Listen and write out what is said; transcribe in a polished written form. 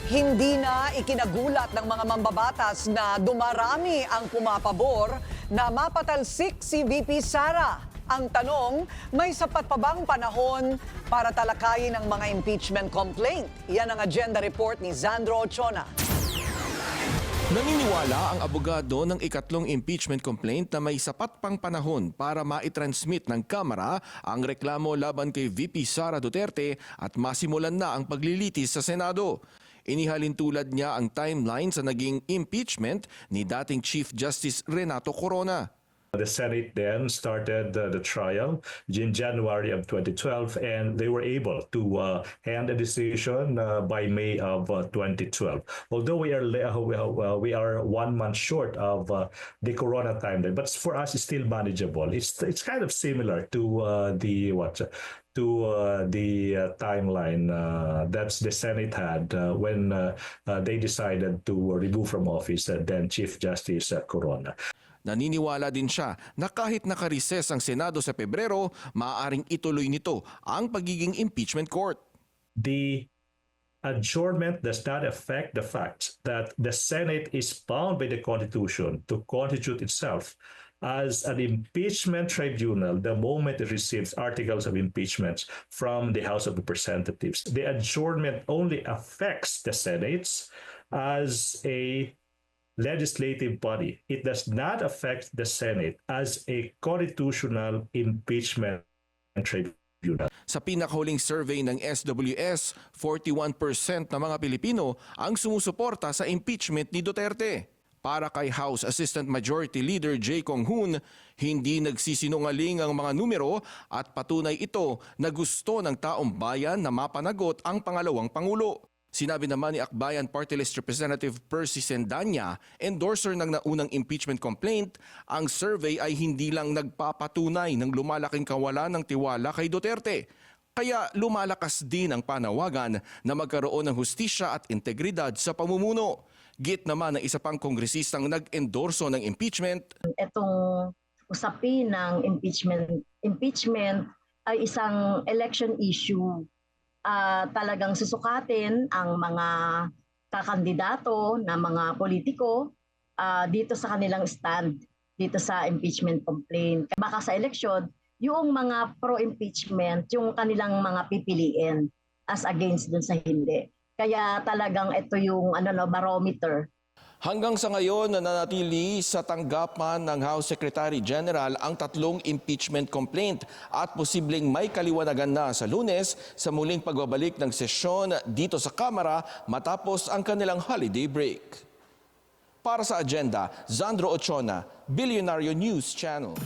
Hindi na ikinagulat ng mga mambabatas na dumarami ang pumapabor na mapatalsik si VP Sara. Ang tanong, may sapat pa bang panahon para talakayin ang mga impeachment complaint? Yan ang agenda report ni Zandro Ochona. Naniniwala ang abogado ng ikatlong impeachment complaint na may sapat pang panahon para maitransmit ng Kamara ang reklamo laban kay VP Sara Duterte at masimulan na ang paglilitis sa Senado. Inihalin tulad niya ang timeline sa naging impeachment ni dating Chief Justice Renato Corona. The Senate then started the trial in January of 2012, and they were able to hand a decision by May of 2012. Although we are 1 month short of the Corona timeline, but for us it's still manageable. It's kind of similar to the timeline that's the Senate had when they decided to remove from office then Chief Justice Corona. Naniniwala din siya na kahit naka-recess ang Senado sa Pebrero, maaaring ituloy nito ang pagiging impeachment court. The adjournment does not affect the fact that the Senate is bound by the Constitution to constitute itself as an impeachment tribunal the moment it receives articles of impeachment from the House of Representatives. The adjournment only affects the Senate as a legislative body. It does not affect the Senate as a constitutional impeachment tribunal. Sa pinakahuling survey ng SWS, 41% ng mga Pilipino ang sumusuporta sa impeachment ni Duterte. Para kay House Assistant Majority Leader Jay Kong-hoon, hindi nagsisinungaling ang mga numero at patunay ito na gusto ng taong bayan na mapanagot ang pangalawang Pangulo. Sinabi naman ni Akbayan Party List Representative Percy Sendanya, endorser ng naunang impeachment complaint, ang survey ay hindi lang nagpapatunay ng lumalaking kawalan ng tiwala kay Duterte. Kaya lumalakas din ang panawagan na magkaroon ng hustisya at integridad sa pamumuno. Git naman ng isa pang kongresistang nag-endorso ng impeachment. Itong usapin ng impeachment ay isang election issue. Talagang susukatin ang mga kakandidato na mga politiko dito sa kanilang stand, dito sa impeachment complaint. Baka sa eleksyon, yung mga pro-impeachment, yung kanilang mga pipiliin as against dun sa hindi. Kaya talagang ito yung barometer. Hanggang sa ngayon, nananatili sa tanggapan ng House Secretary General ang tatlong impeachment complaint at posibleng may kaliwanagan na sa Lunes sa muling pagbabalik ng sesyon dito sa Kamara matapos ang kanilang holiday break. Para sa agenda, Zandro Ochona, Billionario News Channel.